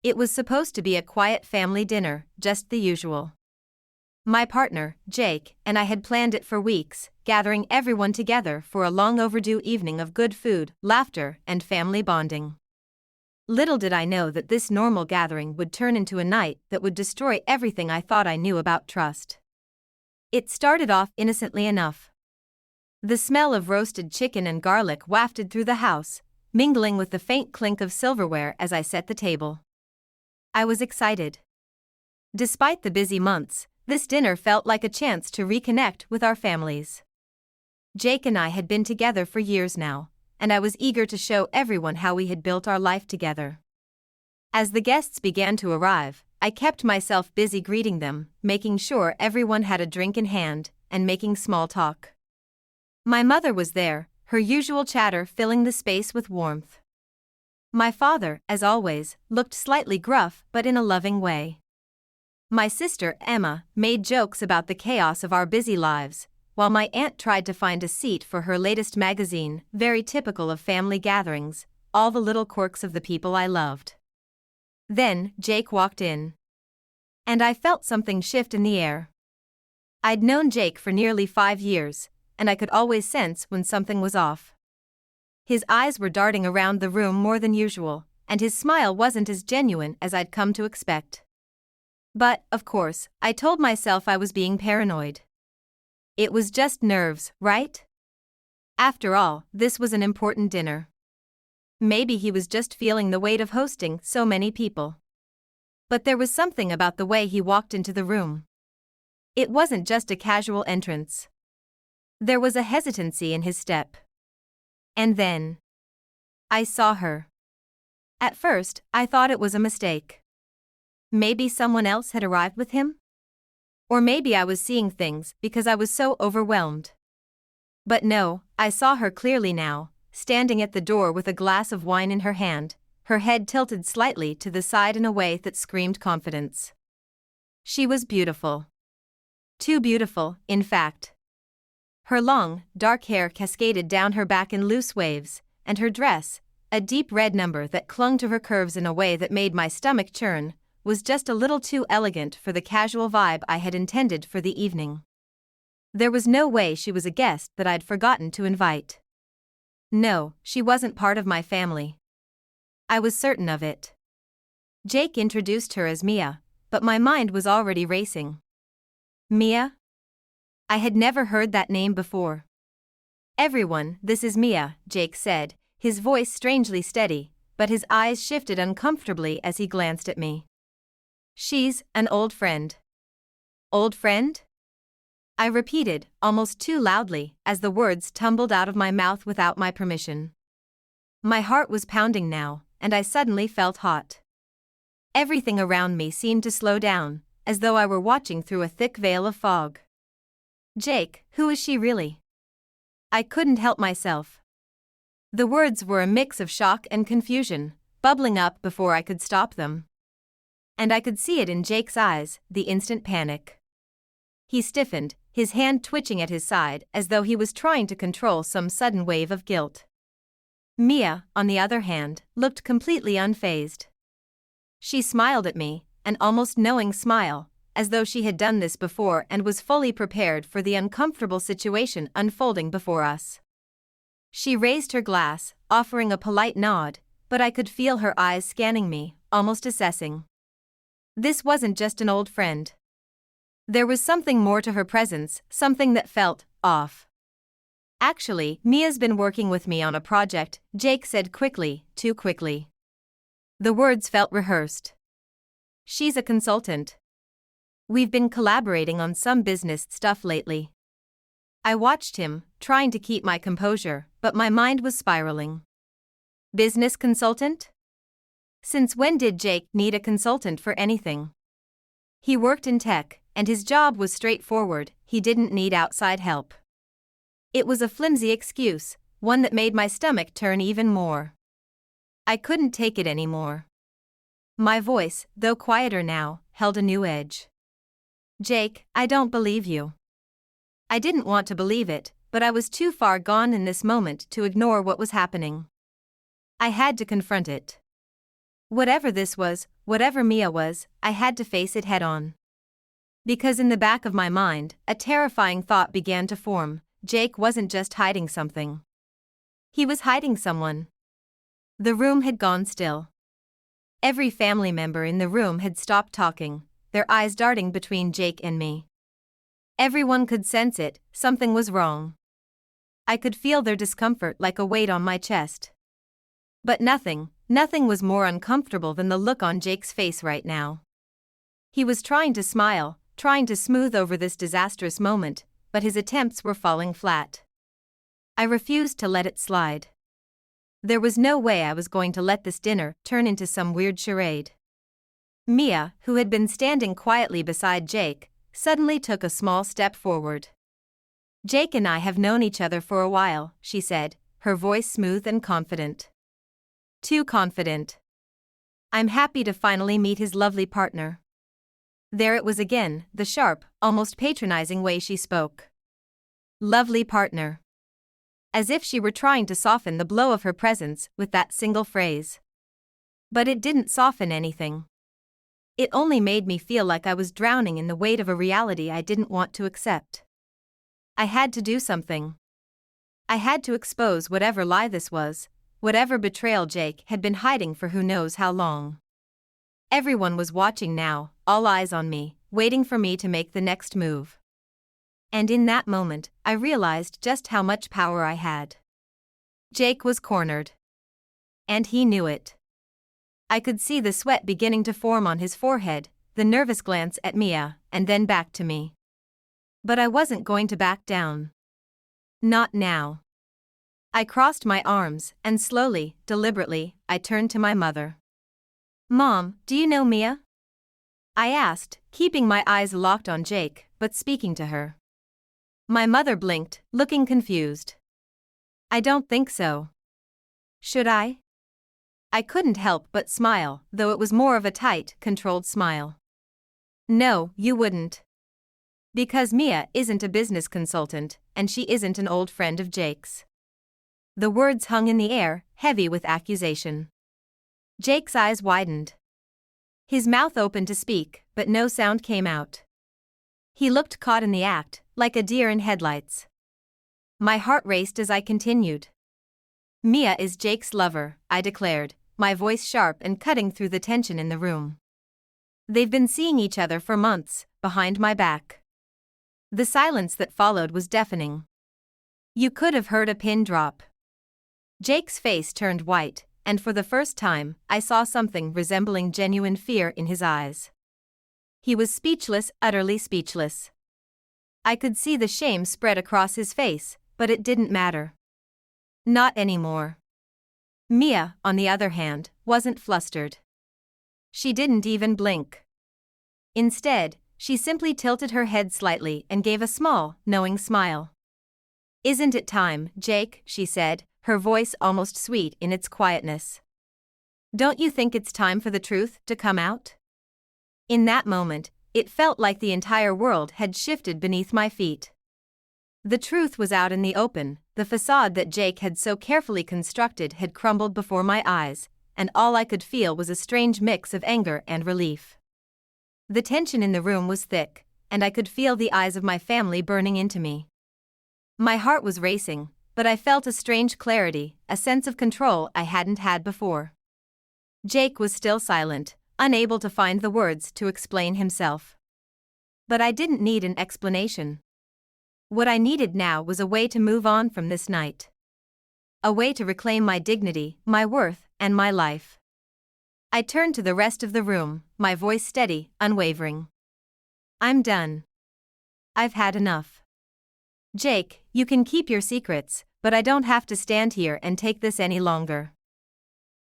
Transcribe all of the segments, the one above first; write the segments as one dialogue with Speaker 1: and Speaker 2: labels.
Speaker 1: It was supposed to be a quiet family dinner, just the usual. My partner, Jake, and I had planned it for weeks, gathering everyone together for a long overdue evening of good food, laughter, and family bonding. Little did I know that this normal gathering would turn into a night that would destroy everything I thought I knew about trust. It started off innocently enough. The smell of roasted chicken and garlic wafted through the house, mingling with the faint clink of silverware as I set the table. I was excited. Despite the busy months, this dinner felt like a chance to reconnect with our families. Jake and I had been together for years now, and I was eager to show everyone how we had built our life together. As the guests began to arrive, I kept myself busy greeting them, making sure everyone had a drink in hand, and making small talk. My mother was there, her usual chatter filling the space with warmth. My father, as always, looked slightly gruff but in a loving way. My sister, Emma, made jokes about the chaos of our busy lives, while my aunt tried to find a seat for her latest magazine, very typical of family gatherings, all the little quirks of the people I loved. Then, Jake walked in. And I felt something shift in the air. I'd known Jake for nearly 5 years, and I could always sense when something was off. His eyes were darting around the room more than usual, and his smile wasn't as genuine as I'd come to expect. But, of course, I told myself I was being paranoid. It was just nerves, right? After all, this was an important dinner. Maybe he was just feeling the weight of hosting so many people. But there was something about the way he walked into the room. It wasn't just a casual entrance. There was a hesitancy in his step. And then I saw her. At first, I thought it was a mistake. Maybe someone else had arrived with him? Or maybe I was seeing things because I was so overwhelmed. But no, I saw her clearly now, standing at the door with a glass of wine in her hand, her head tilted slightly to the side in a way that screamed confidence. She was beautiful. Too beautiful, in fact. Her long, dark hair cascaded down her back in loose waves, and her dress, a deep red number that clung to her curves in a way that made my stomach churn, was just a little too elegant for the casual vibe I had intended for the evening. There was no way she was a guest that I'd forgotten to invite. No, she wasn't part of my family. I was certain of it. Jake introduced her as Mia, but my mind was already racing. Mia? I had never heard that name before. Everyone, this is Mia, Jake said, his voice strangely steady, but his eyes shifted uncomfortably as he glanced at me. She's an old friend. Old friend? I repeated, almost too loudly, as the words tumbled out of my mouth without my permission. My heart was pounding now, and I suddenly felt hot. Everything around me seemed to slow down, as though I were watching through a thick veil of fog. Jake, who is she really? I couldn't help myself. The words were a mix of shock and confusion, bubbling up before I could stop them. And I could see it in Jake's eyes, the instant panic. He stiffened, his hand twitching at his side as though he was trying to control some sudden wave of guilt. Mia, on the other hand, looked completely unfazed. She smiled at me, an almost knowing smile, as though she had done this before and was fully prepared for the uncomfortable situation unfolding before us. She raised her glass, offering a polite nod, but I could feel her eyes scanning me, almost assessing. This wasn't just an old friend. There was something more to her presence, something that felt off. Actually, Mia's been working with me on a project, Jake said quickly, too quickly. The words felt rehearsed. She's a consultant. We've been collaborating on some business stuff lately. I watched him, trying to keep my composure, but my mind was spiraling. Business consultant? Since when did Jake need a consultant for anything? He worked in tech, and his job was straightforward, he didn't need outside help. It was a flimsy excuse, one that made my stomach turn even more. I couldn't take it anymore. My voice, though quieter now, held a new edge. Jake, I don't believe you. I didn't want to believe it, but I was too far gone in this moment to ignore what was happening. I had to confront it. Whatever this was, whatever Mia was, I had to face it head on. Because in the back of my mind, a terrifying thought began to form: Jake wasn't just hiding something. He was hiding someone. The room had gone still. Every family member in the room had stopped talking, their eyes darting between Jake and me. Everyone could sense it, something was wrong. I could feel their discomfort like a weight on my chest. But nothing was more uncomfortable than the look on Jake's face right now. He was trying to smile, trying to smooth over this disastrous moment, but his attempts were falling flat. I refused to let it slide. There was no way I was going to let this dinner turn into some weird charade. Mia, who had been standing quietly beside Jake, suddenly took a small step forward. "Jake and I have known each other for a while," she said, her voice smooth and confident. Too confident. "I'm happy to finally meet his lovely partner." There it was again, the sharp, almost patronizing way she spoke. Lovely partner. As if she were trying to soften the blow of her presence with that single phrase. But it didn't soften anything. It only made me feel like I was drowning in the weight of a reality I didn't want to accept. I had to do something. I had to expose whatever lie this was, whatever betrayal Jake had been hiding for who knows how long. Everyone was watching now, all eyes on me, waiting for me to make the next move. And in that moment, I realized just how much power I had. Jake was cornered. And he knew it. I could see the sweat beginning to form on his forehead, the nervous glance at Mia, and then back to me. But I wasn't going to back down. Not now. I crossed my arms, and slowly, deliberately, I turned to my mother. "Mom, do you know Mia?" I asked, keeping my eyes locked on Jake, but speaking to her. My mother blinked, looking confused. "I don't think so." "Should I?" I couldn't help but smile, though it was more of a tight, controlled smile. "No, you wouldn't. Because Mia isn't a business consultant, and she isn't an old friend of Jake's." The words hung in the air, heavy with accusation. Jake's eyes widened. His mouth opened to speak, but no sound came out. He looked caught in the act, like a deer in headlights. My heart raced as I continued. "Mia is Jake's lover," I declared, my voice sharp and cutting through the tension in the room. "They've been seeing each other for months, behind my back." The silence that followed was deafening. You could have heard a pin drop. Jake's face turned white, and for the first time, I saw something resembling genuine fear in his eyes. He was speechless, utterly speechless. I could see the shame spread across his face, but it didn't matter. Not anymore. Mia, on the other hand, wasn't flustered. She didn't even blink. Instead, she simply tilted her head slightly and gave a small, knowing smile. "Isn't it time, Jake?" she said, her voice almost sweet in its quietness. "Don't you think it's time for the truth to come out?" In that moment, it felt like the entire world had shifted beneath my feet. The truth was out in the open, the facade that Jake had so carefully constructed had crumbled before my eyes, and all I could feel was a strange mix of anger and relief. The tension in the room was thick, and I could feel the eyes of my family burning into me. My heart was racing, but I felt a strange clarity, a sense of control I hadn't had before. Jake was still silent, unable to find the words to explain himself. But I didn't need an explanation. What I needed now was a way to move on from this night. A way to reclaim my dignity, my worth, and my life. I turned to the rest of the room, my voice steady, unwavering. "I'm done. I've had enough. Jake, you can keep your secrets, but I don't have to stand here and take this any longer."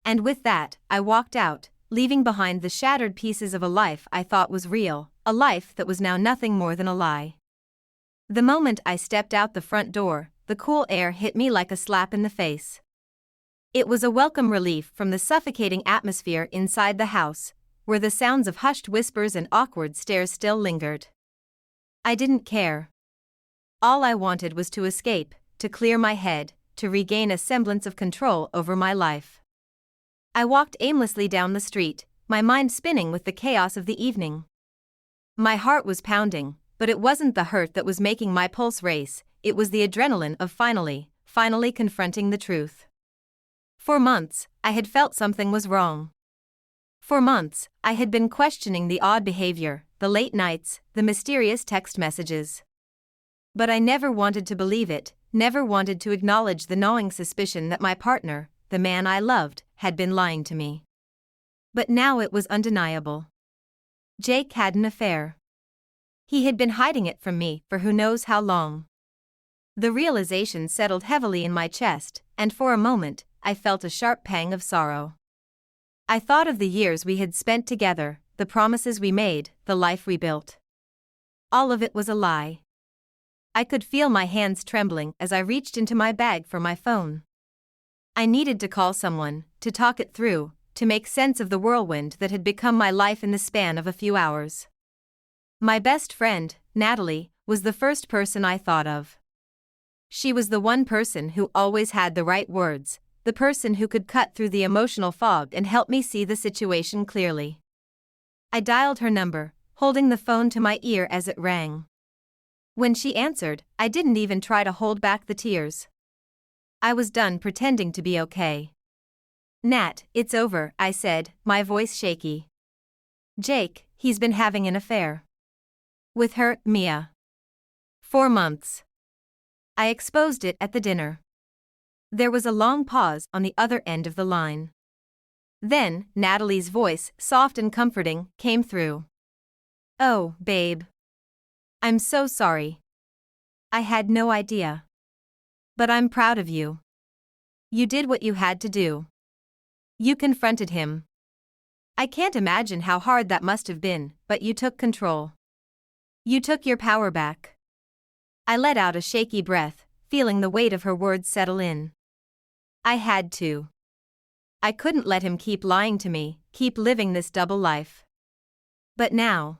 Speaker 1: And with that, I walked out, leaving behind the shattered pieces of a life I thought was real, a life that was now nothing more than a lie. The moment I stepped out the front door, the cool air hit me like a slap in the face. It was a welcome relief from the suffocating atmosphere inside the house, where the sounds of hushed whispers and awkward stares still lingered. I didn't care. All I wanted was to escape, to clear my head, to regain a semblance of control over my life. I walked aimlessly down the street, my mind spinning with the chaos of the evening. My heart was pounding, but it wasn't the hurt that was making my pulse race, it was the adrenaline of finally confronting the truth. For months, I had felt something was wrong. For months, I had been questioning the odd behavior, the late nights, the mysterious text messages. But I never wanted to believe it, never wanted to acknowledge the gnawing suspicion that my partner, the man I loved, had been lying to me. But now it was undeniable. Jake had an affair. He had been hiding it from me for who knows how long. The realization settled heavily in my chest, and for a moment, I felt a sharp pang of sorrow. I thought of the years we had spent together, the promises we made, the life we built. All of it was a lie. I could feel my hands trembling as I reached into my bag for my phone. I needed to call someone, to talk it through, to make sense of the whirlwind that had become my life in the span of a few hours. My best friend, Natalie, was the first person I thought of. She was the one person who always had the right words, the person who could cut through the emotional fog and help me see the situation clearly. I dialed her number, holding the phone to my ear as it rang. When she answered, I didn't even try to hold back the tears. I was done pretending to be okay. "Nat, it's over," I said, my voice shaky. "Jake, he's been having an affair. With her, Mia. 4 months. I exposed it at the dinner." There was a long pause on the other end of the line. Then, Natalie's voice, soft and comforting, came through. "Oh, babe. I'm so sorry. I had no idea. But I'm proud of you. You did what you had to do. You confronted him. I can't imagine how hard that must have been, but you took control. You took your power back." I let out a shaky breath, feeling the weight of her words settle in. I had to. I couldn't let him keep lying to me, keep living this double life. But now,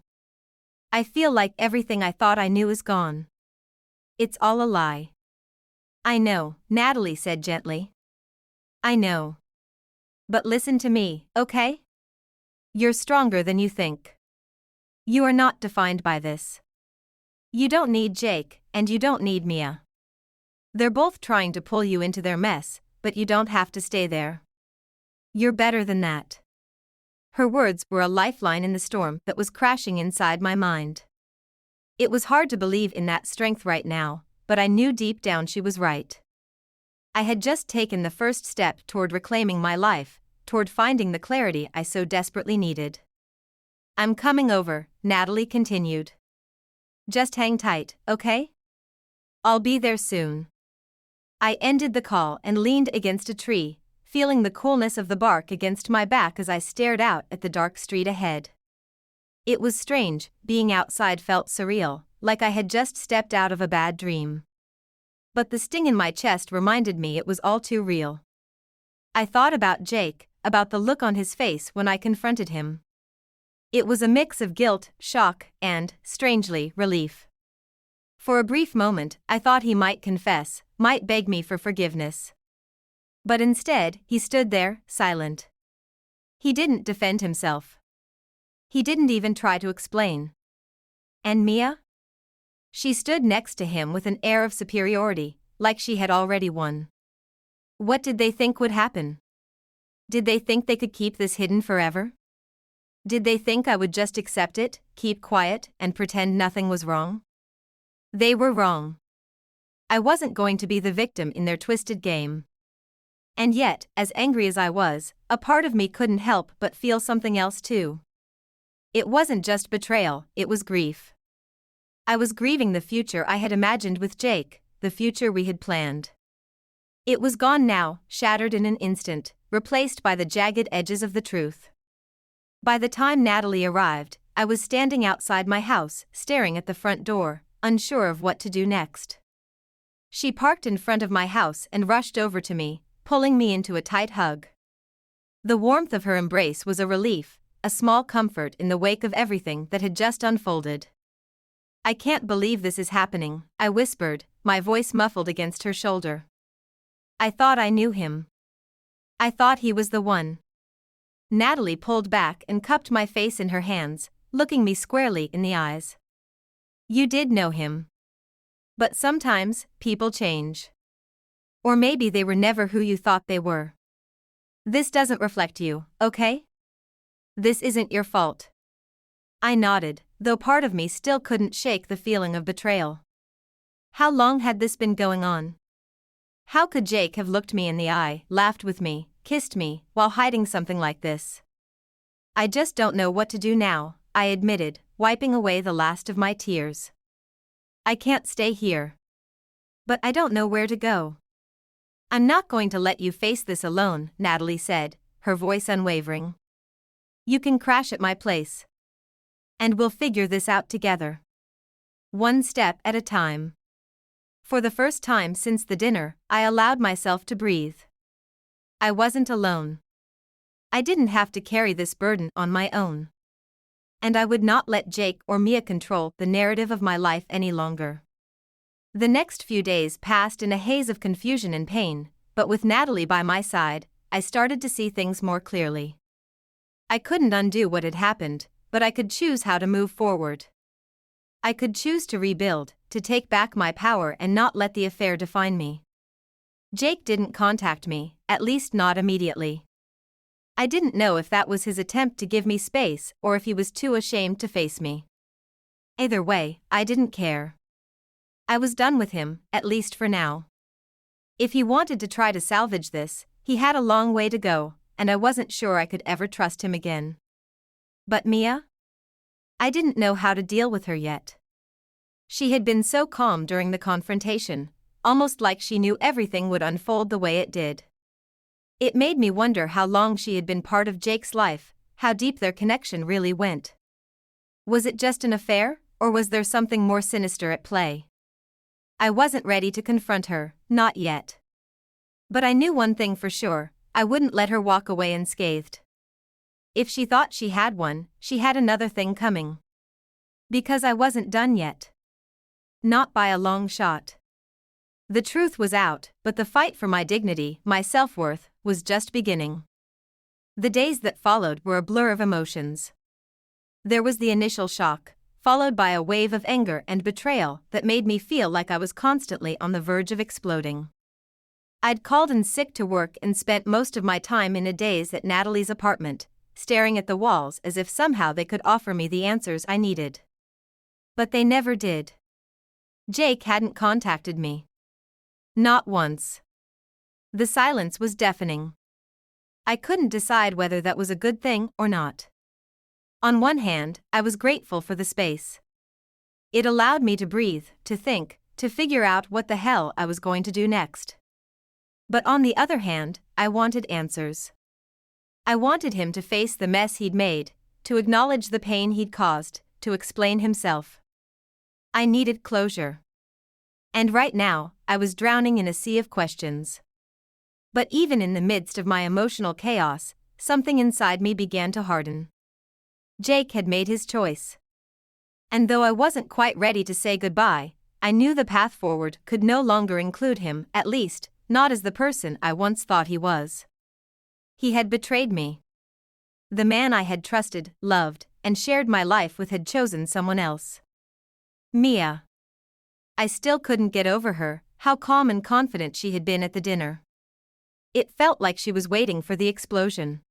Speaker 1: I feel like everything I thought I knew is gone. It's all a lie. "I know," Natalie said gently. "I know. But listen to me, okay? You're stronger than you think. You are not defined by this. You don't need Jake, and you don't need Mia. They're both trying to pull you into their mess, but you don't have to stay there. You're better than that." Her words were a lifeline in the storm that was crashing inside my mind. It was hard to believe in that strength right now, but I knew deep down she was right. I had just taken the first step toward reclaiming my life, toward finding the clarity I so desperately needed. "I'm coming over," Natalie continued. "Just hang tight, okay? I'll be there soon." I ended the call and leaned against a tree, feeling the coolness of the bark against my back as I stared out at the dark street ahead. It was strange, being outside felt surreal, like I had just stepped out of a bad dream. But the sting in my chest reminded me it was all too real. I thought about Jake, about the look on his face when I confronted him. It was a mix of guilt, shock, and, strangely, relief. For a brief moment, I thought he might confess, might beg me for forgiveness. But instead, he stood there, silent. He didn't defend himself. He didn't even try to explain. And Mia? She stood next to him with an air of superiority, like she had already won. What did they think would happen? Did they think they could keep this hidden forever? Did they think I would just accept it, keep quiet, and pretend nothing was wrong? They were wrong. I wasn't going to be the victim in their twisted game. And yet, as angry as I was, a part of me couldn't help but feel something else too. It wasn't just betrayal, it was grief. I was grieving the future I had imagined with Jake, the future we had planned. It was gone now, shattered in an instant, replaced by the jagged edges of the truth. By the time Natalie arrived, I was standing outside my house, staring at the front door, unsure of what to do next. She parked in front of my house and rushed over to me, pulling me into a tight hug. The warmth of her embrace was a relief, a small comfort in the wake of everything that had just unfolded. "I can't believe this is happening," I whispered, my voice muffled against her shoulder. "I thought I knew him. I thought he was the one." Natalie pulled back and cupped my face in her hands, looking me squarely in the eyes. You did know him. But sometimes, people change. Or maybe they were never who you thought they were. This doesn't reflect you, okay? This isn't your fault. I nodded, though part of me still couldn't shake the feeling of betrayal. How long had this been going on? How could Jake have looked me in the eye, laughed with me, kissed me, while hiding something like this? I just don't know what to do now, I admitted, wiping away the last of my tears. I can't stay here. But I don't know where to go. I'm not going to let you face this alone, Natalie said, her voice unwavering. You can crash at my place. And we'll figure this out together. One step at a time. For the first time since the dinner, I allowed myself to breathe. I wasn't alone. I didn't have to carry this burden on my own. And I would not let Jake or Mia control the narrative of my life any longer. The next few days passed in a haze of confusion and pain, but with Natalie by my side, I started to see things more clearly. I couldn't undo what had happened, but I could choose how to move forward. I could choose to rebuild, to take back my power and not let the affair define me. Jake didn't contact me, at least not immediately. I didn't know if that was his attempt to give me space or if he was too ashamed to face me. Either way, I didn't care. I was done with him, at least for now. If he wanted to try to salvage this, he had a long way to go, and I wasn't sure I could ever trust him again. But Mia? I didn't know how to deal with her yet. She had been so calm during the confrontation, almost like she knew everything would unfold the way it did. It made me wonder how long she had been part of Jake's life, how deep their connection really went. Was it just an affair, or was there something more sinister at play? I wasn't ready to confront her, not yet. But I knew one thing for sure, I wouldn't let her walk away unscathed. If she thought she had one, she had another thing coming. Because I wasn't done yet. Not by a long shot. The truth was out, but the fight for my dignity, my self-worth, was just beginning. The days that followed were a blur of emotions. There was the initial shock, followed by a wave of anger and betrayal that made me feel like I was constantly on the verge of exploding. I'd called in sick to work and spent most of my time in a daze at Natalie's apartment, staring at the walls as if somehow they could offer me the answers I needed. But they never did. Jake hadn't contacted me. Not once. The silence was deafening. I couldn't decide whether that was a good thing or not. On one hand, I was grateful for the space. It allowed me to breathe, to think, to figure out what the hell I was going to do next. But on the other hand, I wanted answers. I wanted him to face the mess he'd made, to acknowledge the pain he'd caused, to explain himself. I needed closure. And right now, I was drowning in a sea of questions. But even in the midst of my emotional chaos, something inside me began to harden. Jake had made his choice. And though I wasn't quite ready to say goodbye, I knew the path forward could no longer include him, at least, not as the person I once thought he was. He had betrayed me. The man I had trusted, loved, and shared my life with had chosen someone else. Mia. I still couldn't get over her, how calm and confident she had been at the dinner. It felt like she was waiting for the explosion.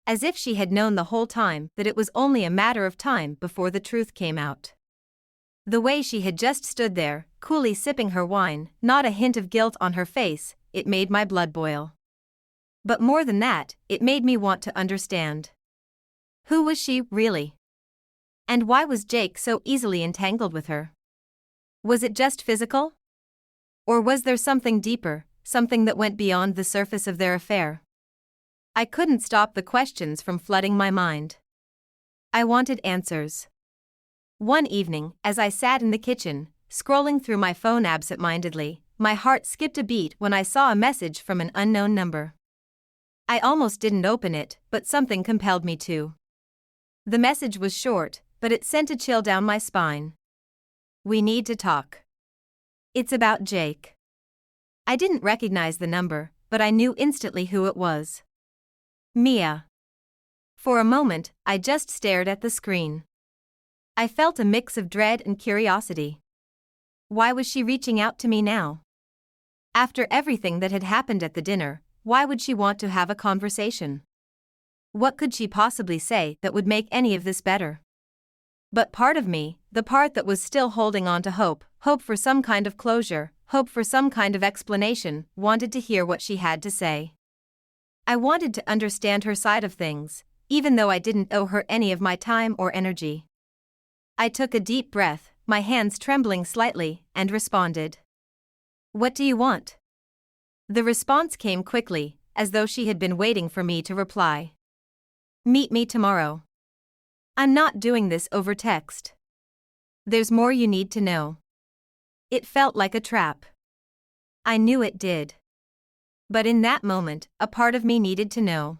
Speaker 1: As if she had known the whole time that it was only a matter of time before the truth came out. The way she had just stood there, coolly sipping her wine, not a hint of guilt on her face, it made my blood boil. But more than that, it made me want to understand. Who was she, really? And why was Jake so easily entangled with her? Was it just physical? Or was there something deeper, something that went beyond the surface of their affair? I couldn't stop the questions from flooding my mind. I wanted answers. One evening, as I sat in the kitchen, scrolling through my phone absent-mindedly, my heart skipped a beat when I saw a message from an unknown number. I almost didn't open it, but something compelled me to. The message was short, but it sent a chill down my spine. We need to talk. It's about Jake. I didn't recognize the number, but I knew instantly who it was. Mia. For a moment, I just stared at the screen. I felt a mix of dread and curiosity. Why was she reaching out to me now? After everything that had happened at the dinner, why would she want to have a conversation? What could she possibly say that would make any of this better? But part of me, the part that was still holding on to hope for some kind of closure, hope for some kind of explanation, wanted to hear what she had to say. I wanted to understand her side of things, even though I didn't owe her any of my time or energy. I took a deep breath, my hands trembling slightly, and responded. What do you want? The response came quickly, as though she had been waiting for me to reply. Meet me tomorrow. I'm not doing this over text. There's more you need to know. It felt like a trap. I knew it did. But in that moment, a part of me needed to know.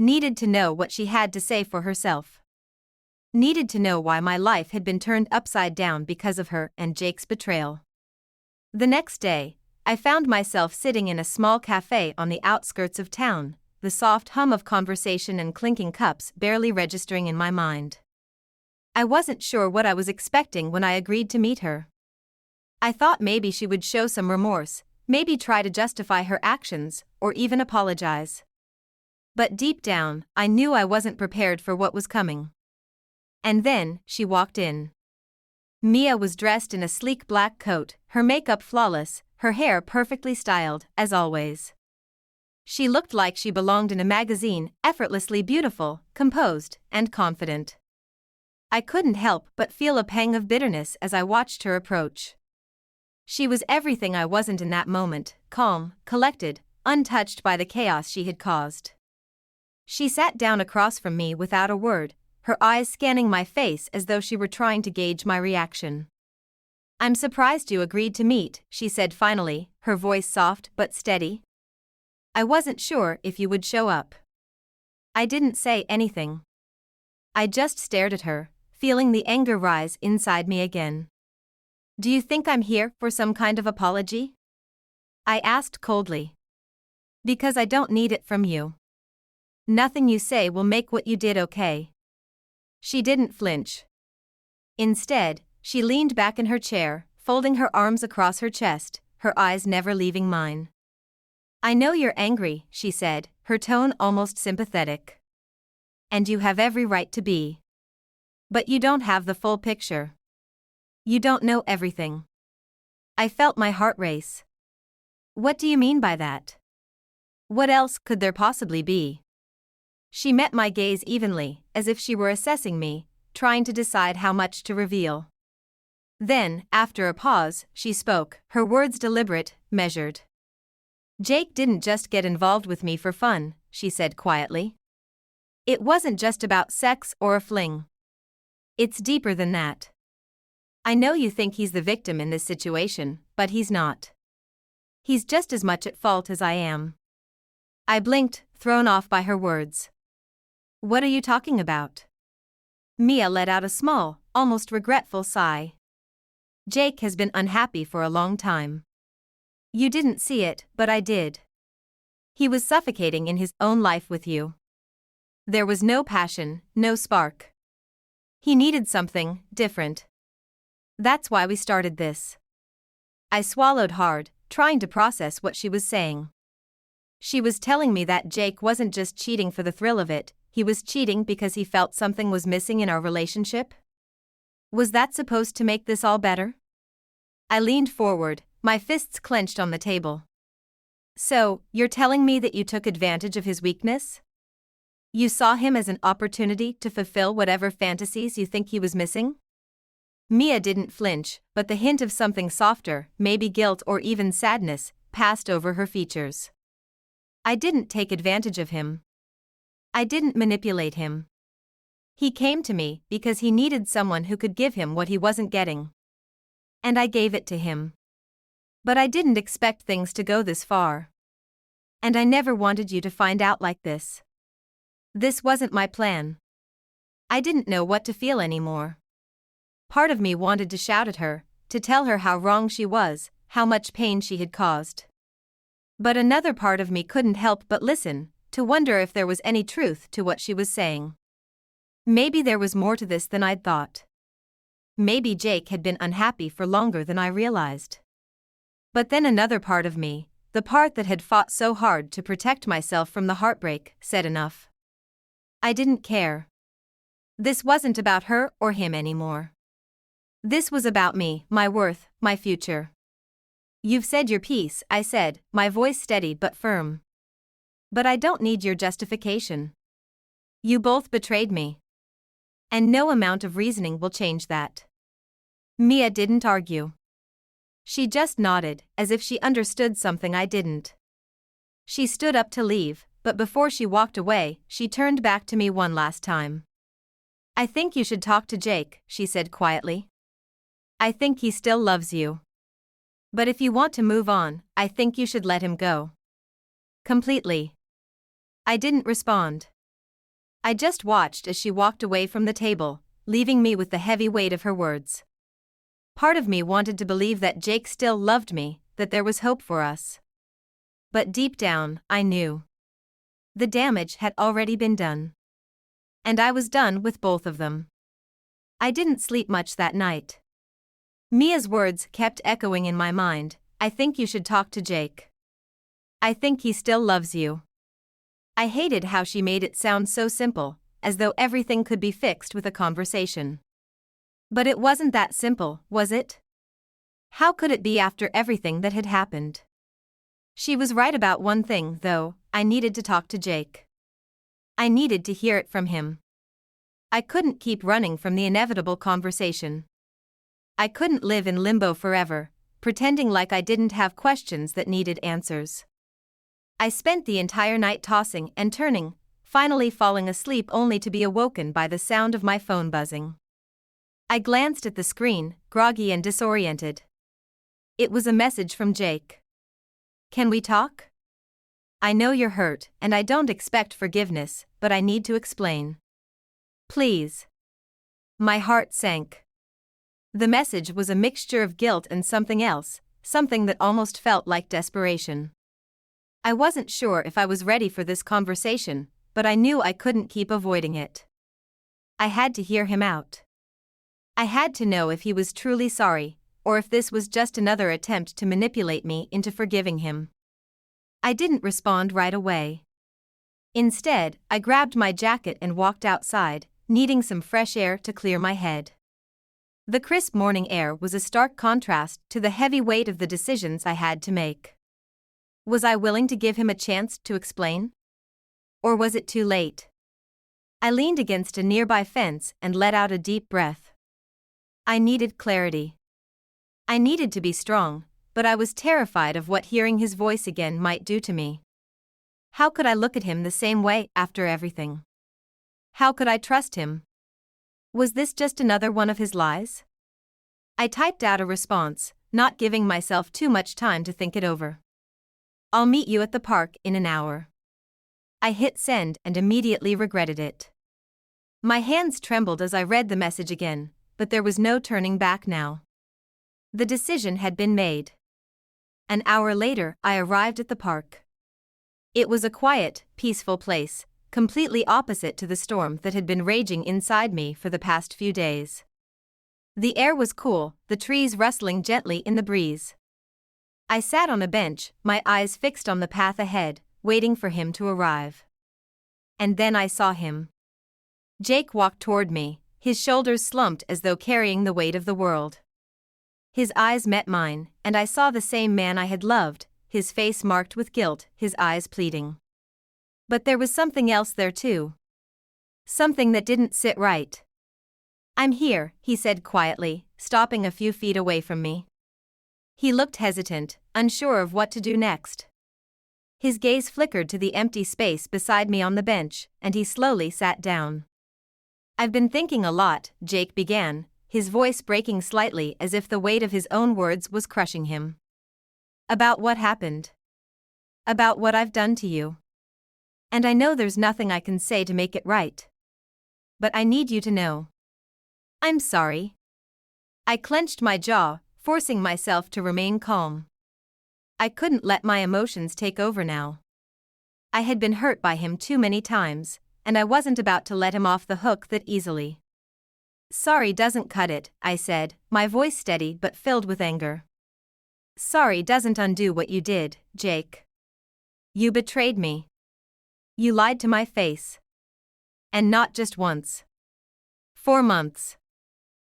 Speaker 1: Needed to know what she had to say for herself. Needed to know why my life had been turned upside down because of her and Jake's betrayal. The next day, I found myself sitting in a small cafe on the outskirts of town, the soft hum of conversation and clinking cups barely registering in my mind. I wasn't sure what I was expecting when I agreed to meet her. I thought maybe she would show some remorse, maybe try to justify her actions, or even apologize. But deep down, I knew I wasn't prepared for what was coming. And then, she walked in. Mia was dressed in a sleek black coat, her makeup flawless, her hair perfectly styled, as always. She looked like she belonged in a magazine, effortlessly beautiful, composed, and confident. I couldn't help but feel a pang of bitterness as I watched her approach. She was everything I wasn't in that moment, calm, collected, untouched by the chaos she had caused. She sat down across from me without a word, her eyes scanning my face as though she were trying to gauge my reaction. I'm surprised you agreed to meet, she said finally, her voice soft but steady. I wasn't sure if you would show up. I didn't say anything. I just stared at her, feeling the anger rise inside me again. Do you think I'm here for some kind of apology? I asked coldly. Because I don't need it from you. Nothing you say will make what you did okay. She didn't flinch. Instead, she leaned back in her chair, folding her arms across her chest, her eyes never leaving mine. I know you're angry, she said, her tone almost sympathetic. And you have every right to be. But you don't have the full picture. You don't know everything. I felt my heart race. What do you mean by that? What else could there possibly be? She met my gaze evenly, as if she were assessing me, trying to decide how much to reveal. Then, after a pause, she spoke, her words deliberate, measured. Jake didn't just get involved with me for fun, she said quietly. It wasn't just about sex or a fling. It's deeper than that. I know you think he's the victim in this situation, but he's not. He's just as much at fault as I am. I blinked, thrown off by her words. What are you talking about? Mia let out a small, almost regretful sigh. Jake has been unhappy for a long time. You didn't see it, but I did. He was suffocating in his own life with you. There was no passion, no spark. He needed something different. That's why we started this. I swallowed hard, trying to process what she was saying. She was telling me that Jake wasn't just cheating for the thrill of it, he was cheating because he felt something was missing in our relationship? Was that supposed to make this all better? I leaned forward, my fists clenched on the table. So, you're telling me that you took advantage of his weakness? You saw him as an opportunity to fulfill whatever fantasies you think he was missing? Mia didn't flinch, but the hint of something softer, maybe guilt or even sadness, passed over her features. I didn't take advantage of him. I didn't manipulate him. He came to me because he needed someone who could give him what he wasn't getting. And I gave it to him. But I didn't expect things to go this far. And I never wanted you to find out like this. This wasn't my plan. I didn't know what to feel anymore. Part of me wanted to shout at her, to tell her how wrong she was, how much pain she had caused. But another part of me couldn't help but listen, to wonder if there was any truth to what she was saying. Maybe there was more to this than I'd thought. Maybe Jake had been unhappy for longer than I realized. But then another part of me, the part that had fought so hard to protect myself from the heartbreak, said enough. I didn't care. This wasn't about her or him anymore. This was about me, my worth, my future. You've said your piece, I said, my voice steady but firm. But I don't need your justification. You both betrayed me. And no amount of reasoning will change that. Mia didn't argue. She just nodded, as if she understood something I didn't. She stood up to leave, but before she walked away, she turned back to me one last time. I think you should talk to Jake, she said quietly. I think he still loves you. But if you want to move on, I think you should let him go. Completely. I didn't respond. I just watched as she walked away from the table, leaving me with the heavy weight of her words. Part of me wanted to believe that Jake still loved me, that there was hope for us. But deep down, I knew. The damage had already been done. And I was done with both of them. I didn't sleep much that night. Mia's words kept echoing in my mind. I think you should talk to Jake. I think he still loves you. I hated how she made it sound so simple, as though everything could be fixed with a conversation. But it wasn't that simple, was it? How could it be after everything that had happened? She was right about one thing, though. I needed to talk to Jake. I needed to hear it from him. I couldn't keep running from the inevitable conversation. I couldn't live in limbo forever, pretending like I didn't have questions that needed answers. I spent the entire night tossing and turning, finally falling asleep only to be awoken by the sound of my phone buzzing. I glanced at the screen, groggy and disoriented. It was a message from Jake. Can we talk? I know you're hurt, and I don't expect forgiveness, but I need to explain. Please. My heart sank. The message was a mixture of guilt and something else, something that almost felt like desperation. I wasn't sure if I was ready for this conversation, but I knew I couldn't keep avoiding it. I had to hear him out. I had to know if he was truly sorry, or if this was just another attempt to manipulate me into forgiving him. I didn't respond right away. Instead, I grabbed my jacket and walked outside, needing some fresh air to clear my head. The crisp morning air was a stark contrast to the heavy weight of the decisions I had to make. Was I willing to give him a chance to explain? Or was it too late? I leaned against a nearby fence and let out a deep breath. I needed clarity. I needed to be strong, but I was terrified of what hearing his voice again might do to me. How could I look at him the same way after everything? How could I trust him? Was this just another one of his lies? I typed out a response, not giving myself too much time to think it over. I'll meet you at the park in an hour. I hit send and immediately regretted it. My hands trembled as I read the message again, but there was no turning back now. The decision had been made. An hour later, I arrived at the park. It was a quiet, peaceful place, completely opposite to the storm that had been raging inside me for the past few days. The air was cool, the trees rustling gently in the breeze. I sat on a bench, my eyes fixed on the path ahead, waiting for him to arrive. And then I saw him. Jake walked toward me, his shoulders slumped as though carrying the weight of the world. His eyes met mine, and I saw the same man I had loved, his face marked with guilt, his eyes pleading. But there was something else there too. Something that didn't sit right. I'm here, he said quietly, stopping a few feet away from me. He looked hesitant, unsure of what to do next. His gaze flickered to the empty space beside me on the bench, and he slowly sat down. I've been thinking a lot, Jake began, his voice breaking slightly as if the weight of his own words was crushing him. About what happened. About what I've done to you. And I know there's nothing I can say to make it right. But I need you to know. I'm sorry. I clenched my jaw, forcing myself to remain calm. I couldn't let my emotions take over now. I had been hurt by him too many times, and I wasn't about to let him off the hook that easily. Sorry doesn't cut it, I said, my voice steady but filled with anger. Sorry doesn't undo what you did, Jake. You betrayed me. You lied to my face. And not just once. 4 months.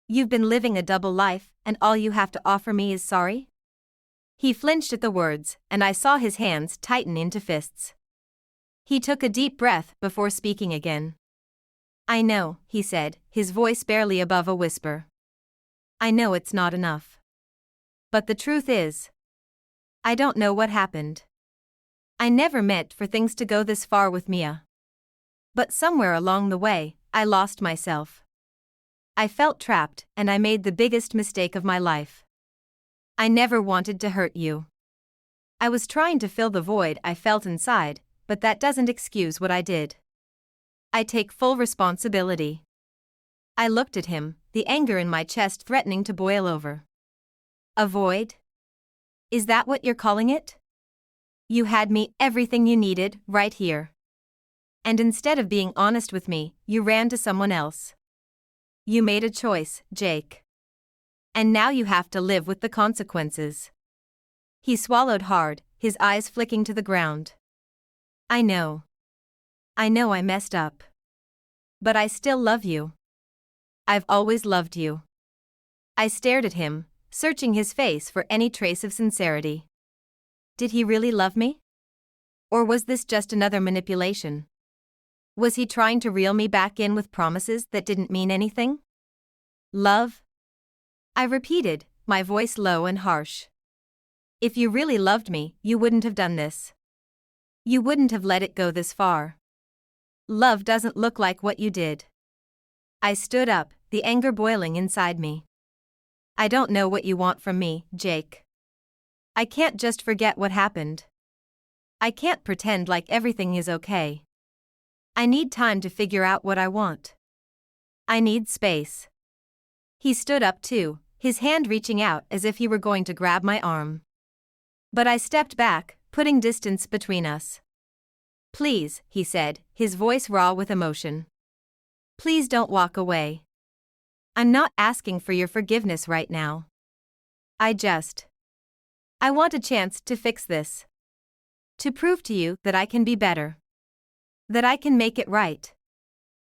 Speaker 1: You've been living a double life, and all you have to offer me is sorry? He flinched at the words, and I saw his hands tighten into fists. He took a deep breath before speaking again. I know, he said, his voice barely above a whisper. I know it's not enough. But the truth is, I don't know what happened. I never meant for things to go this far with Mia. But somewhere along the way, I lost myself. I felt trapped, and I made the biggest mistake of my life. I never wanted to hurt you. I was trying to fill the void I felt inside, but that doesn't excuse what I did. I take full responsibility. I looked at him, the anger in my chest threatening to boil over. A void? Is that what you're calling it? You had me everything you needed, right here. And instead of being honest with me, you ran to someone else. You made a choice, Jake. And now you have to live with the consequences. He swallowed hard, his eyes flicking to the ground. I know. I know I messed up. But I still love you. I've always loved you. I stared at him, searching his face for any trace of sincerity. Did he really love me? Or was this just another manipulation? Was he trying to reel me back in with promises that didn't mean anything? Love? I repeated, my voice low and harsh. If you really loved me, you wouldn't have done this. You wouldn't have let it go this far. Love doesn't look like what you did. I stood up, the anger boiling inside me. I don't know what you want from me, Jake. I can't just forget what happened. I can't pretend like everything is okay. I need time to figure out what I want. I need space. He stood up too, his hand reaching out as if he were going to grab my arm. But I stepped back, putting distance between us. Please, he said, his voice raw with emotion. Please don't walk away. I'm not asking for your forgiveness right now. I want a chance to fix this. To prove to you that I can be better. That I can make it right.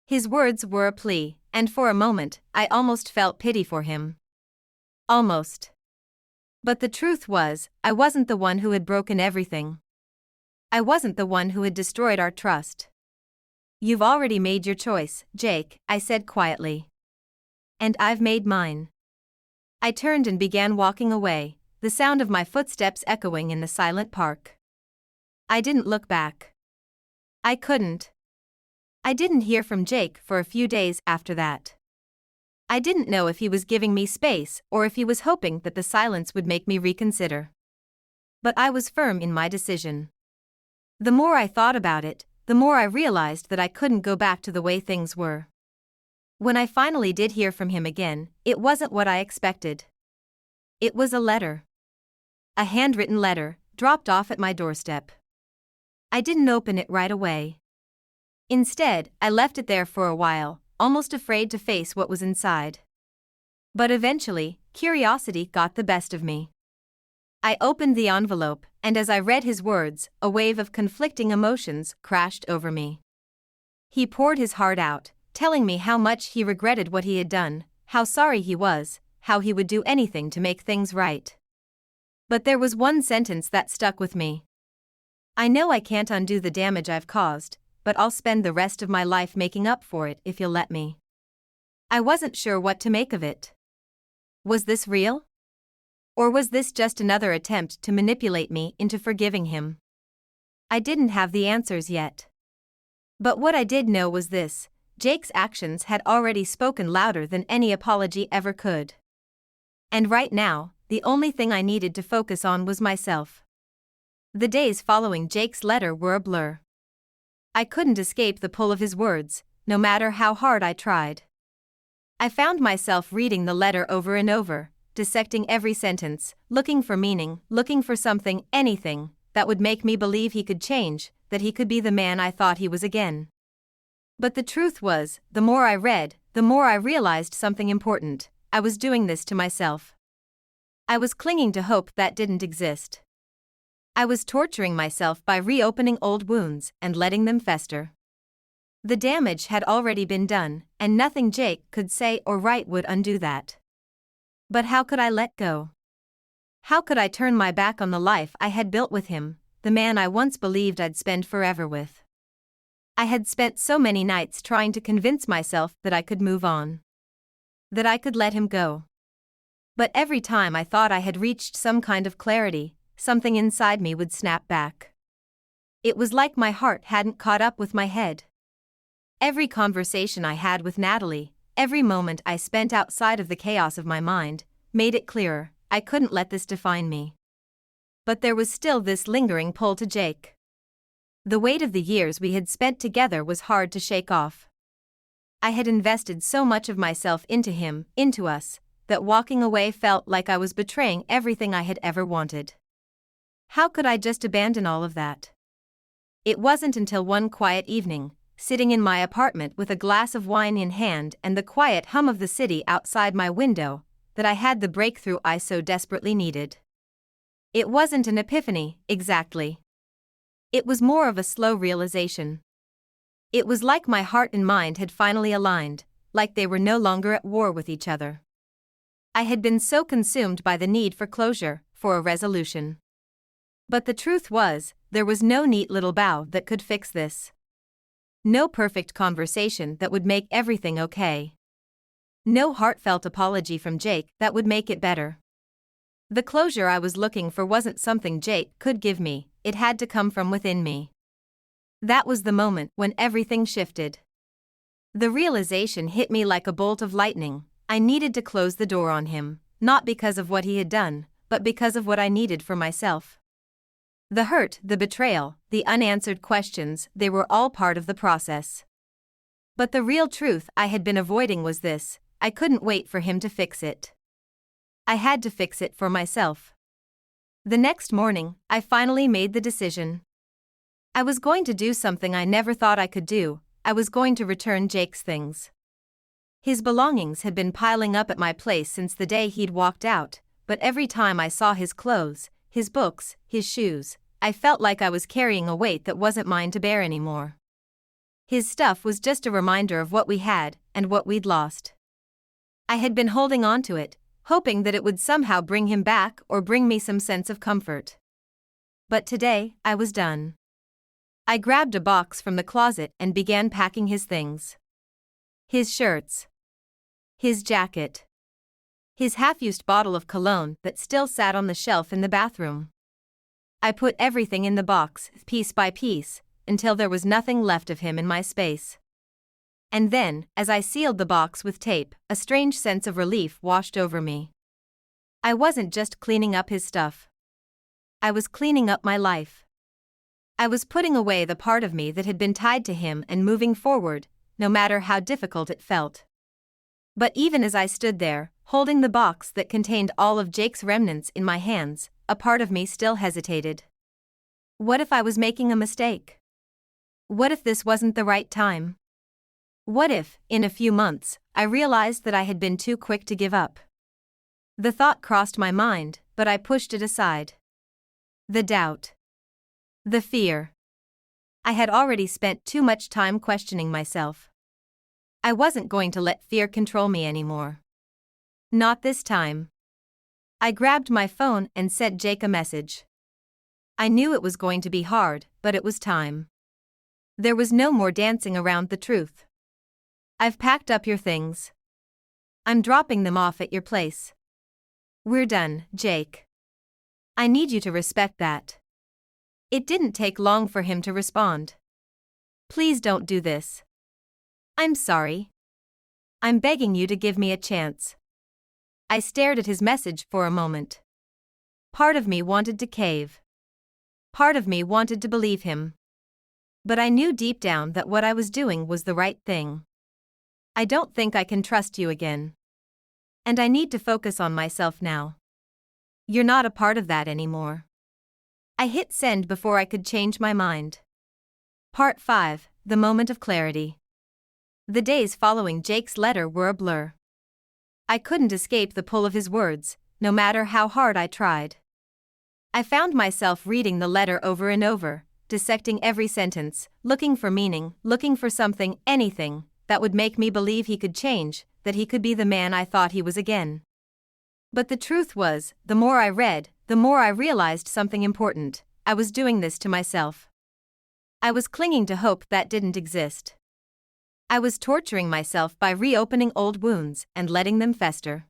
Speaker 1: His words were a plea, and for a moment, I almost felt pity for him. Almost. But the truth was, I wasn't the one who had broken everything. I wasn't the one who had destroyed our trust. You've already made your choice, Jake, I said quietly. And I've made mine. I turned and began walking away, the sound of my footsteps echoing in the silent park. I didn't look back. I couldn't. I didn't hear from Jake for a few days after that. I didn't know if he was giving me space or if he was hoping that the silence would make me reconsider. But I was firm in my decision. The more I thought about it, the more I realized that I couldn't go back to the way things were. When I finally did hear from him again, it wasn't what I expected. It was a letter. A handwritten letter, dropped off at my doorstep. I didn't open it right away. Instead, I left it there for a while, almost afraid to face what was inside. But eventually, curiosity got the best of me. I opened the envelope, and as I read his words, a wave of conflicting emotions crashed over me. He poured his heart out, telling me how much he regretted what he had done, how sorry he was, how he would do anything to make things right. But there was one sentence that stuck with me. I know I can't undo the damage I've caused, but I'll spend the rest of my life making up for it if you'll let me. I wasn't sure what to make of it. Was this real? Or was this just another attempt to manipulate me into forgiving him? I didn't have the answers yet. But what I did know was this: Jake's actions had already spoken louder than any apology ever could. And right now, the only thing I needed to focus on was myself. The days following Jake's letter were a blur. I couldn't escape the pull of his words, no matter how hard I tried. I found myself reading the letter over and over, dissecting every sentence, looking for meaning, looking for something, anything, that would make me believe he could change, that he could be the man I thought he was again. But the truth was, the more I read, the more I realized something important. I was doing this to myself. I was clinging to hope that didn't exist. I was torturing myself by reopening old wounds and letting them fester. The damage had already been done, and nothing Jake could say or write would undo that. But how could I let go? How could I turn my back on the life I had built with him, the man I once believed I'd spend forever with? I had spent so many nights trying to convince myself that I could move on. That I could let him go. But every time I thought I had reached some kind of clarity, something inside me would snap back. It was like my heart hadn't caught up with my head. Every conversation I had with Natalie, every moment I spent outside of the chaos of my mind, made it clearer, I couldn't let this define me. But there was still this lingering pull to Jake. The weight of the years we had spent together was hard to shake off. I had invested so much of myself into him, into us, that walking away felt like I was betraying everything I had ever wanted. How could I just abandon all of that? It wasn't until one quiet evening, sitting in my apartment with a glass of wine in hand and the quiet hum of the city outside my window, that I had the breakthrough I so desperately needed. It wasn't an epiphany, exactly. It was more of a slow realization. It was like my heart and mind had finally aligned, like they were no longer at war with each other. I had been so consumed by the need for closure, for a resolution. But the truth was, there was no neat little bow that could fix this. No perfect conversation that would make everything okay. No heartfelt apology from Jake that would make it better. The closure I was looking for wasn't something Jake could give me, it had to come from within me. That was the moment when everything shifted. The realization hit me like a bolt of lightning. I needed to close the door on him, not because of what he had done, but because of what I needed for myself. The hurt, the betrayal, the unanswered questions, they were all part of the process. But the real truth I had been avoiding was this: I couldn't wait for him to fix it. I had to fix it for myself. The next morning, I finally made the decision. I was going to do something I never thought I could do. I was going to return Jake's things. His belongings had been piling up at my place since the day he'd walked out, but every time I saw his clothes, his books, his shoes, I felt like I was carrying a weight that wasn't mine to bear anymore. His stuff was just a reminder of what we had and what we'd lost. I had been holding on to it, hoping that it would somehow bring him back or bring me some sense of comfort. But today, I was done. I grabbed a box from the closet and began packing his things. His shirts. His jacket. His half-used bottle of cologne that still sat on the shelf in the bathroom. I put everything in the box, piece by piece, until there was nothing left of him in my space. And then, as I sealed the box with tape, a strange sense of relief washed over me. I wasn't just cleaning up his stuff. I was cleaning up my life. I was putting away the part of me that had been tied to him and moving forward, no matter how difficult it felt. But even as I stood there, holding the box that contained all of Jake's remnants in my hands, a part of me still hesitated. What if I was making a mistake? What if this wasn't the right time? What if, in a few months, I realized that I had been too quick to give up? The thought crossed my mind, but I pushed it aside. The doubt. The fear. I had already spent too much time questioning myself. I wasn't going to let fear control me anymore. Not this time. I grabbed my phone and sent Jake a message. I knew it was going to be hard, but it was time. There was no more dancing around the truth. I've packed up your things. I'm dropping them off at your place. We're done, Jake. I need you to respect that. It didn't take long for him to respond. Please don't do this. I'm sorry. I'm begging you to give me a chance. I stared at his message for a moment. Part of me wanted to cave. Part of me wanted to believe him. But I knew deep down that what I was doing was the right thing. I don't think I can trust you again. And I need to focus on myself now. You're not a part of that anymore. I hit send before I could change my mind. Part 5, The Moment of Clarity. The days following Jake's letter were a blur. I couldn't escape the pull of his words, no matter how hard I tried. I found myself reading the letter over and over, dissecting every sentence, looking for meaning, looking for something, anything, that would make me believe he could change, that he could be the man I thought he was again. But the truth was, the more I read, the more I realized something important. I was doing this to myself. I was clinging to hope that didn't exist. I was torturing myself by reopening old wounds and letting them fester.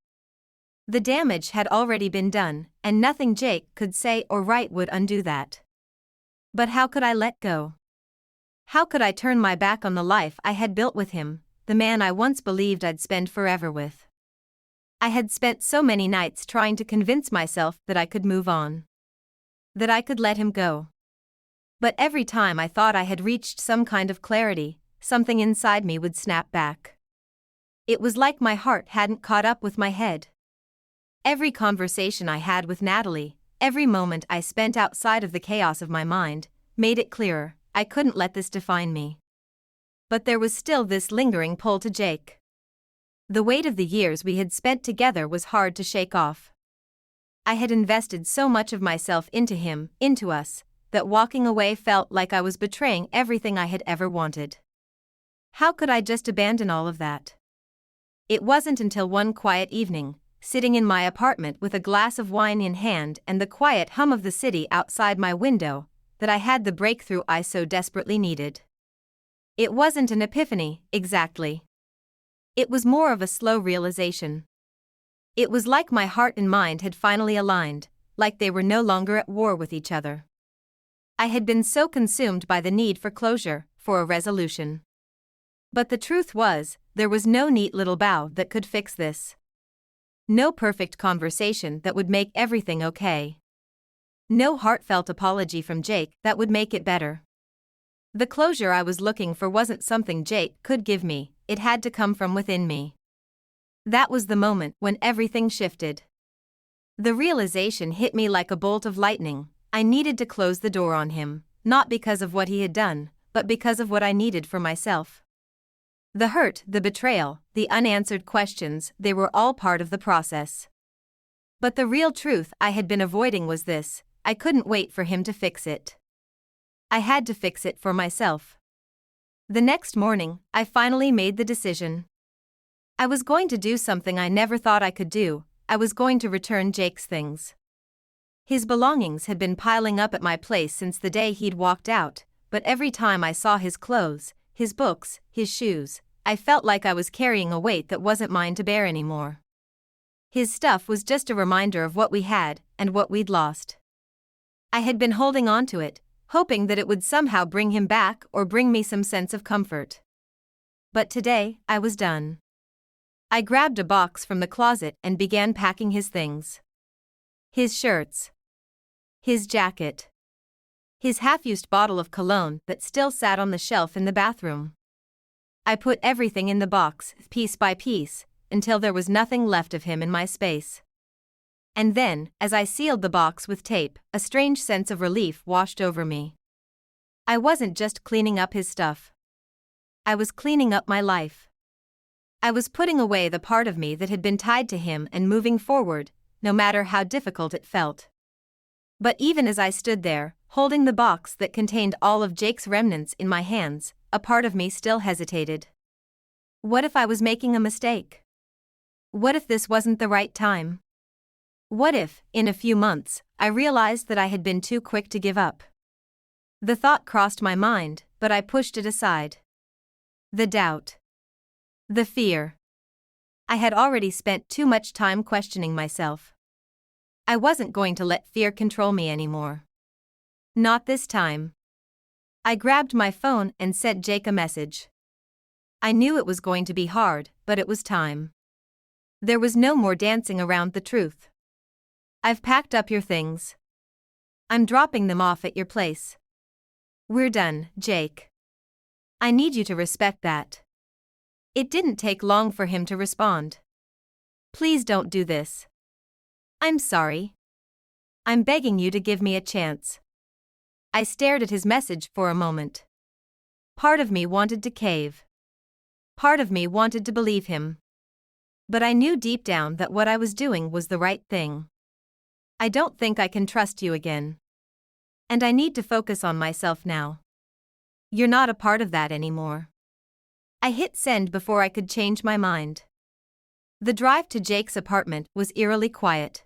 Speaker 1: The damage had already been done, and nothing Jake could say or write would undo that. But how could I let go? How could I turn my back on the life I had built with him, the man I once believed I'd spend forever with? I had spent so many nights trying to convince myself that I could move on. That I could let him go. But every time I thought I had reached some kind of clarity, something inside me would snap back. It was like my heart hadn't caught up with my head. Every conversation I had with Natalie, every moment I spent outside of the chaos of my mind, made it clearer, I couldn't let this define me. But there was still this lingering pull to Jake. The weight of the years we had spent together was hard to shake off. I had invested so much of myself into him, into us, that walking away felt like I was betraying everything I had ever wanted. How could I just abandon all of that? It wasn't until one quiet evening, sitting in my apartment with a glass of wine in hand and the quiet hum of the city outside my window, that I had the breakthrough I so desperately needed. It wasn't an epiphany, exactly. It was more of a slow realization. It was like my heart and mind had finally aligned, like they were no longer at war with each other. I had been so consumed by the need for closure, for a resolution. But the truth was, there was no neat little bow that could fix this. No perfect conversation that would make everything okay. No heartfelt apology from Jake that would make it better. The closure I was looking for wasn't something Jake could give me, it had to come from within me. That was the moment when everything shifted. The realization hit me like a bolt of lightning. I needed to close the door on him, not because of what he had done, but because of what I needed for myself. The hurt, the betrayal, the unanswered questions, they were all part of the process. But the real truth I had been avoiding was this: I couldn't wait for him to fix it. I had to fix it for myself. The next morning, I finally made the decision. I was going to do something I never thought I could do. I was going to return Jake's things. His belongings had been piling up at my place since the day he'd walked out, but every time I saw his clothes, his books, his shoes, I felt like I was carrying a weight that wasn't mine to bear anymore. His stuff was just a reminder of what we had and what we'd lost. I had been holding on to it, hoping that it would somehow bring him back or bring me some sense of comfort. But today, I was done. I grabbed a box from the closet and began packing his things. His shirts. His jacket. His half-used bottle of cologne that still sat on the shelf in the bathroom. I put everything in the box, piece by piece, until there was nothing left of him in my space. And then, as I sealed the box with tape, a strange sense of relief washed over me. I wasn't just cleaning up his stuff. I was cleaning up my life. I was putting away the part of me that had been tied to him and moving forward, no matter how difficult it felt. But even as I stood there, holding the box that contained all of Jake's remnants in my hands, a part of me still hesitated. What if I was making a mistake? What if this wasn't the right time? What if, in a few months, I realized that I had been too quick to give up? The thought crossed my mind, but I pushed it aside. The doubt. The fear. I had already spent too much time questioning myself. I wasn't going to let fear control me anymore. Not this time. I grabbed my phone and sent Jake a message. I knew it was going to be hard, but it was time. There was no more dancing around the truth. I've packed up your things. I'm dropping them off at your place. We're done, Jake. I need you to respect that. It didn't take long for him to respond. Please don't do this. I'm sorry. I'm begging you to give me a chance. I stared at his message for a moment. Part of me wanted to cave. Part of me wanted to believe him. But I knew deep down that what I was doing was the right thing. I don't think I can trust you again. And I need to focus on myself now. You're not a part of that anymore. I hit send before I could change my mind. The drive to Jake's apartment was eerily quiet.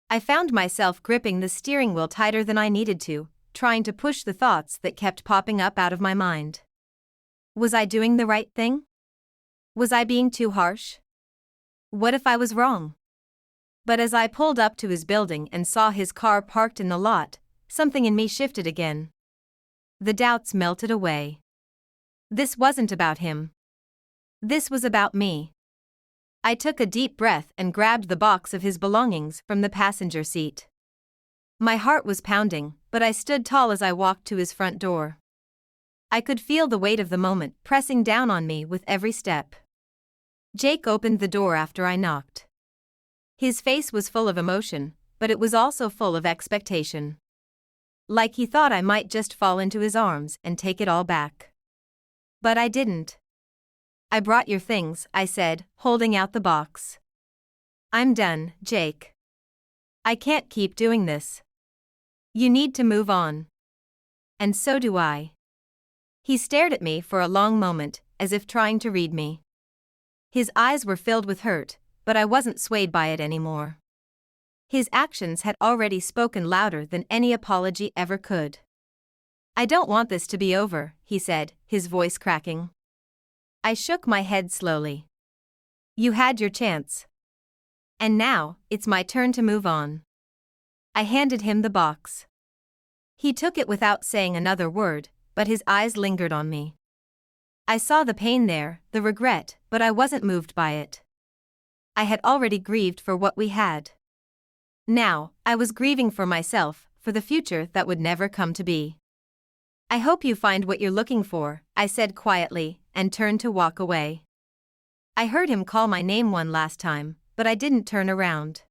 Speaker 1: I found myself gripping the steering wheel tighter than I needed to, trying to push the thoughts that kept popping up out of my mind. Was I doing the right thing? Was I being too harsh? What if I was wrong? But as I pulled up to his building and saw his car parked in the lot, something in me shifted again. The doubts melted away. This wasn't about him. This was about me. I took a deep breath and grabbed the box of his belongings from the passenger seat. My heart was pounding, but I stood tall as I walked to his front door. I could feel the weight of the moment pressing down on me with every step. Jake opened the door after I knocked. His face was full of emotion, but it was also full of expectation. Like he thought I might just fall into his arms and take it all back. But I didn't. I brought your things, I said, holding out the box. I'm done, Jake. I can't keep doing this. You need to move on. And so do I. He stared at me for a long moment, as if trying to read me. His eyes were filled with hurt, but I wasn't swayed by it anymore. His actions had already spoken louder than any apology ever could. I don't want this to be over, he said, his voice cracking. I shook my head slowly. You had your chance. And now, it's my turn to move on. I handed him the box. He took it without saying another word, but his eyes lingered on me. I saw the pain there, the regret, but I wasn't moved by it. I had already grieved for what we had. Now, I was grieving for myself, for the future that would never come to be. I hope you find what you're looking for, I said quietly, and turned to walk away. I heard him call my name one last time, but I didn't turn around.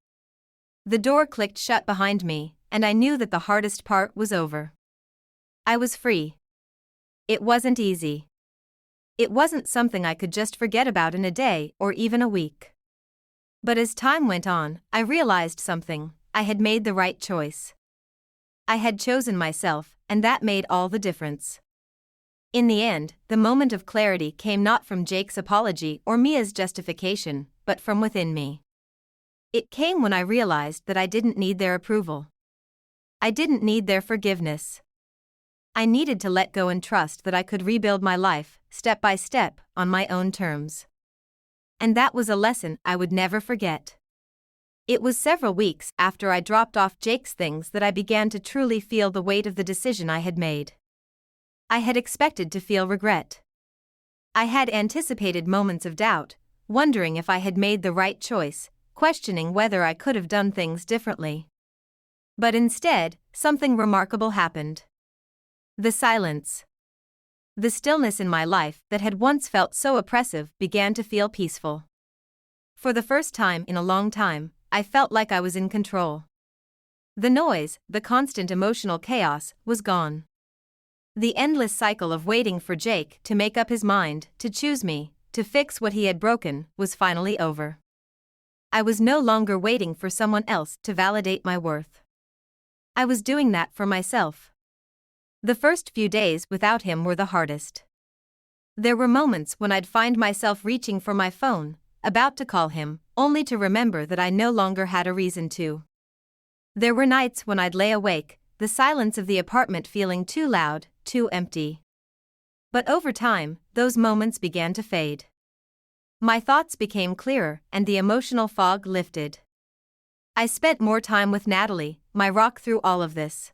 Speaker 1: The door clicked shut behind me, and I knew that the hardest part was over. I was free. It wasn't easy. It wasn't something I could just forget about in a day or even a week. But as time went on, I realized something. I had made the right choice. I had chosen myself, and that made all the difference. In the end, the moment of clarity came not from Jake's apology or Mia's justification, but from within me. It came when I realized that I didn't need their approval. I didn't need their forgiveness. I needed to let go and trust that I could rebuild my life, step by step, on my own terms. And that was a lesson I would never forget. It was several weeks after I dropped off Jake's things that I began to truly feel the weight of the decision I had made. I had expected to feel regret. I had anticipated moments of doubt, wondering if I had made the right choice, questioning whether I could have done things differently. But instead, something remarkable happened. The silence. The stillness in my life that had once felt so oppressive began to feel peaceful. For the first time in a long time, I felt like I was in control. The noise, the constant emotional chaos, was gone. The endless cycle of waiting for Jake to make up his mind, to choose me, to fix what he had broken, was finally over. I was no longer waiting for someone else to validate my worth. I was doing that for myself. The first few days without him were the hardest. There were moments when I'd find myself reaching for my phone, about to call him, only to remember that I no longer had a reason to. There were nights when I'd lay awake, the silence of the apartment feeling too loud, too empty. But over time, those moments began to fade. My thoughts became clearer and the emotional fog lifted. I spent more time with Natalie, my rock through all of this.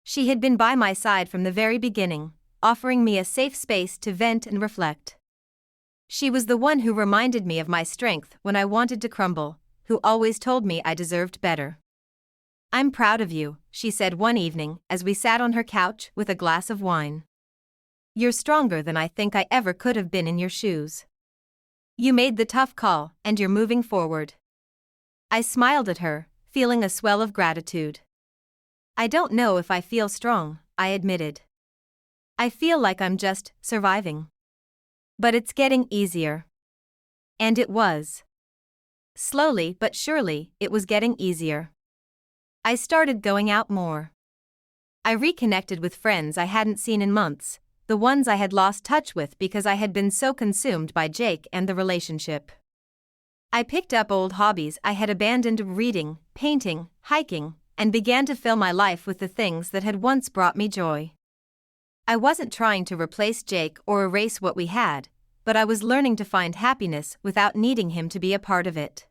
Speaker 1: She had been by my side from the very beginning, offering me a safe space to vent and reflect. She was the one who reminded me of my strength when I wanted to crumble, who always told me I deserved better. I'm proud of you, she said one evening as we sat on her couch with a glass of wine. You're stronger than I think I ever could have been in your shoes. You made the tough call, and you're moving forward. I smiled at her, feeling a swell of gratitude. I don't know if I feel strong, I admitted. I feel like I'm just surviving. But it's getting easier. And it was. Slowly but surely, it was getting easier. I started going out more. I reconnected with friends I hadn't seen in months, the ones I had lost touch with because I had been so consumed by Jake and the relationship. I picked up old hobbies I had abandoned, reading, painting, hiking, and began to fill my life with the things that had once brought me joy. I wasn't trying to replace Jake or erase what we had, but I was learning to find happiness without needing him to be a part of it.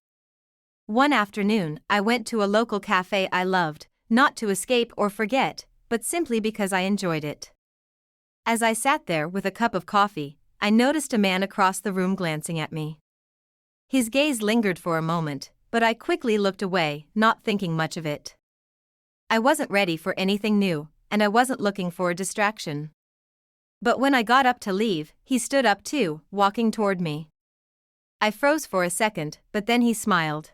Speaker 1: One afternoon, I went to a local cafe I loved, not to escape or forget, but simply because I enjoyed it. As I sat there with a cup of coffee, I noticed a man across the room glancing at me. His gaze lingered for a moment, but I quickly looked away, not thinking much of it. I wasn't ready for anything new, and I wasn't looking for a distraction. But when I got up to leave, he stood up too, walking toward me. I froze for a second, but then he smiled.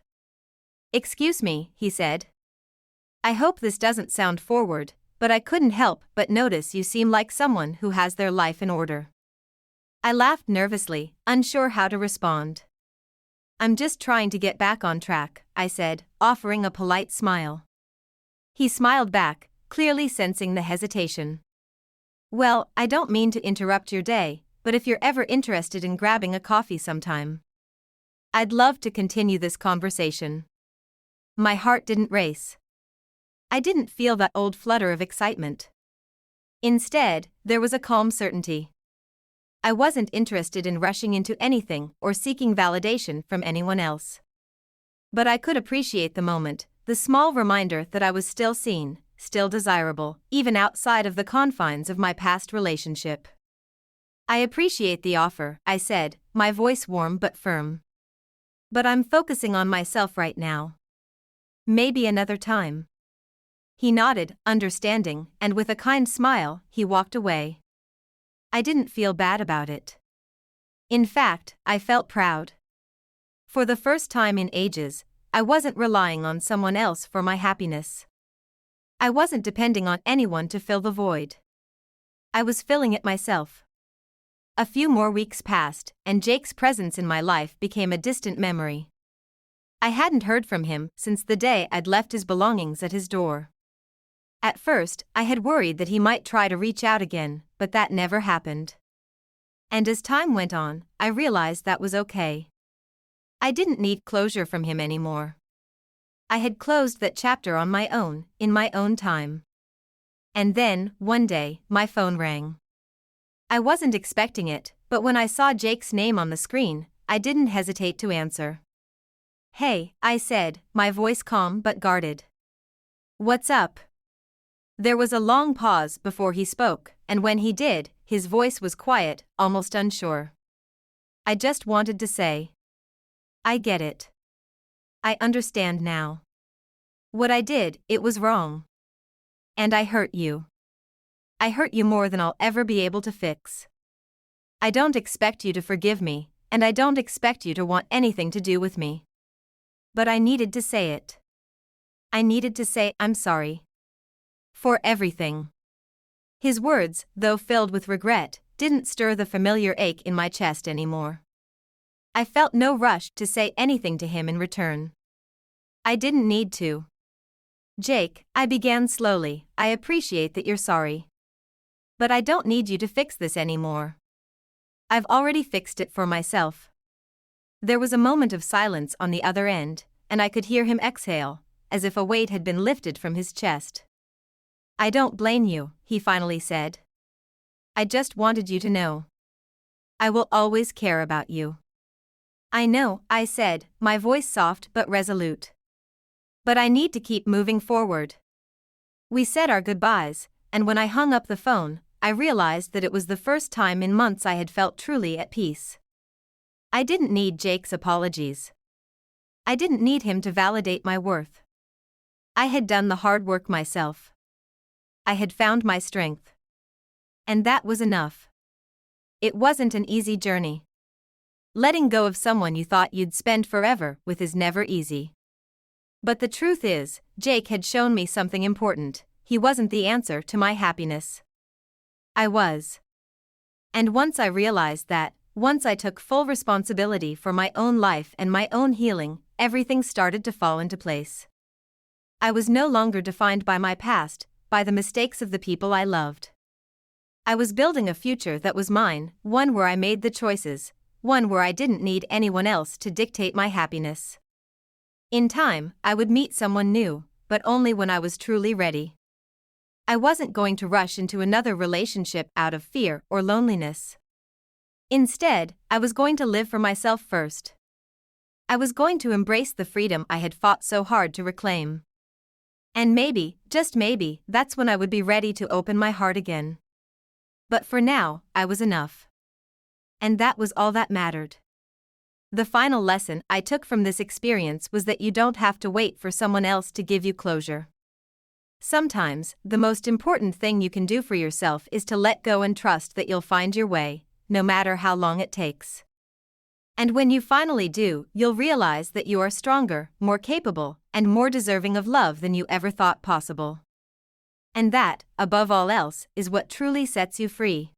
Speaker 1: "Excuse me," he said. "I hope this doesn't sound forward, but I couldn't help but notice you seem like someone who has their life in order." I laughed nervously, unsure how to respond. "I'm just trying to get back on track," I said, offering a polite smile. He smiled back, clearly sensing the hesitation. "Well, I don't mean to interrupt your day, but if you're ever interested in grabbing a coffee sometime, I'd love to continue this conversation." My heart didn't race. I didn't feel that old flutter of excitement. Instead, there was a calm certainty. I wasn't interested in rushing into anything or seeking validation from anyone else. But I could appreciate the moment, the small reminder that I was still seen, still desirable, even outside of the confines of my past relationship. "I appreciate the offer," I said, my voice warm but firm. "But I'm focusing on myself right now. Maybe another time." He nodded, understanding, and with a kind smile, he walked away. I didn't feel bad about it. In fact, I felt proud. For the first time in ages, I wasn't relying on someone else for my happiness. I wasn't depending on anyone to fill the void. I was filling it myself. A few more weeks passed, and Jake's presence in my life became a distant memory. I hadn't heard from him since the day I'd left his belongings at his door. At first, I had worried that he might try to reach out again, but that never happened. And as time went on, I realized that was okay. I didn't need closure from him anymore. I had closed that chapter on my own, in my own time. And then, one day, my phone rang. I wasn't expecting it, but when I saw Jake's name on the screen, I didn't hesitate to answer. "Hey," I said, my voice calm but guarded. "What's up?" There was a long pause before he spoke, and when he did, his voice was quiet, almost unsure. "I just wanted to say, I get it. I understand now. What I did, it was wrong. And I hurt you. I hurt you more than I'll ever be able to fix. I don't expect you to forgive me, and I don't expect you to want anything to do with me. But I needed to say it. I needed to say I'm sorry. For everything." His words, though filled with regret, didn't stir the familiar ache in my chest anymore. I felt no rush to say anything to him in return. I didn't need to. "Jake," I began slowly, "I appreciate that you're sorry. But I don't need you to fix this anymore. I've already fixed it for myself." There was a moment of silence on the other end, and I could hear him exhale, as if a weight had been lifted from his chest. "I don't blame you," he finally said. "I just wanted you to know. I will always care about you." "I know," I said, my voice soft but resolute. "But I need to keep moving forward." We said our goodbyes, and when I hung up the phone, I realized that it was the first time in months I had felt truly at peace. I didn't need Jake's apologies. I didn't need him to validate my worth. I had done the hard work myself. I had found my strength. And that was enough. It wasn't an easy journey. Letting go of someone you thought you'd spend forever with is never easy. But the truth is, Jake had shown me something important. He wasn't the answer to my happiness. I was. And once I realized that, once I took full responsibility for my own life and my own healing, everything started to fall into place. I was no longer defined by my past, by the mistakes of the people I loved. I was building a future that was mine, one where I made the choices, one where I didn't need anyone else to dictate my happiness. In time, I would meet someone new, but only when I was truly ready. I wasn't going to rush into another relationship out of fear or loneliness. Instead, I was going to live for myself first. I was going to embrace the freedom I had fought so hard to reclaim. And maybe, just maybe, that's when I would be ready to open my heart again. But for now, I was enough. And that was all that mattered. The final lesson I took from this experience was that you don't have to wait for someone else to give you closure. Sometimes, the most important thing you can do for yourself is to let go and trust that you'll find your way, no matter how long it takes. And when you finally do, you'll realize that you are stronger, more capable, and more deserving of love than you ever thought possible. And that, above all else, is what truly sets you free.